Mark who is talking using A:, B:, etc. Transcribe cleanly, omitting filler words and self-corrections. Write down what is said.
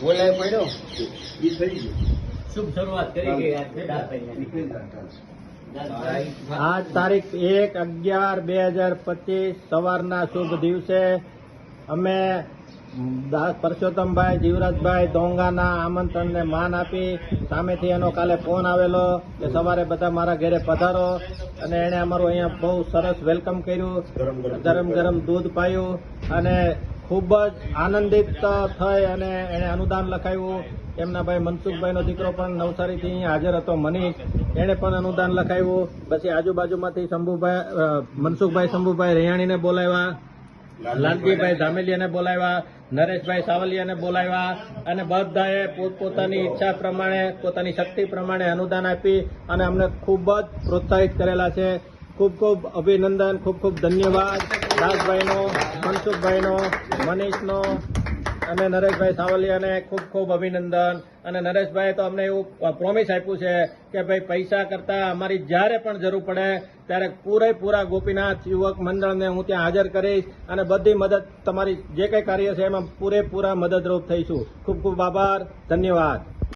A: બોલાય પડ્યો
B: એ થઈ ગયું.
C: શુભ શરૂઆત કરી ગઈ
D: આજ તારીખ 1/11/2025 સવારના શુભ દિવસે અમે દાસ પરસોત્તમભાઈ જીવરાજભાઈ દોંગાના આમંત્રણને માન આપી સામેથી એનો કાલે ફોન આવેલો કે સવારે બધા મારા ઘરે પધારો અને એણે અમારું અહીંયા બહુ સરસ વેલકમ કર્યું, ગરમ દૂધ પાયું અને ખૂબ જ આનંદિત થઈ અને એણે અનુદાન લખાવ્યું. એમના ભાઈ મનસુખભાઈનો દીકરો પણ નવસારીથી અહીંયા હાજર હતો, મનીષ, એણે પણ અનુદાન લખાવ્યું. પછી આજુબાજુમાંથી મનસુખભાઈ શંભુભાઈ રૈયાણીને બોલાવ્યા, લાલજીભાઈ ધામેલિયાને બોલાવ્યા, નરેશભાઈ સાવલિયાને બોલાવ્યા અને બધાએ પોતપોતાની ઈચ્છા પ્રમાણે પોતાની શક્તિ પ્રમાણે અનુદાન આપી અને અમને ખૂબ જ પ્રોત્સાહિત કરેલા છે. ખૂબ ખૂબ અભિનંદન, ખૂબ ખૂબ ધન્યવાદ દાસભાઈનો, મનસુખભાઈનો, મનીષનો અને નરેશભાઈ સાવલિયાને ખૂબ ખૂબ અભિનંદન. અને નરેશભાઈએ તો અમને એવું પ્રોમિસ આપ્યું છે કે ભાઈ પૈસા કરતાં અમારી જ્યારે પણ જરૂર પડે ત્યારે પૂરેપૂરા ગોપીનાથ યુવક મંડળને હું ત્યાં હાજર કરીશ અને બધી મદદ તમારી જે કંઈ કાર્ય છે એમાં પૂરેપૂરા મદદરૂપ થઈશું. ખૂબ ખૂબ આભાર, ધન્યવાદ.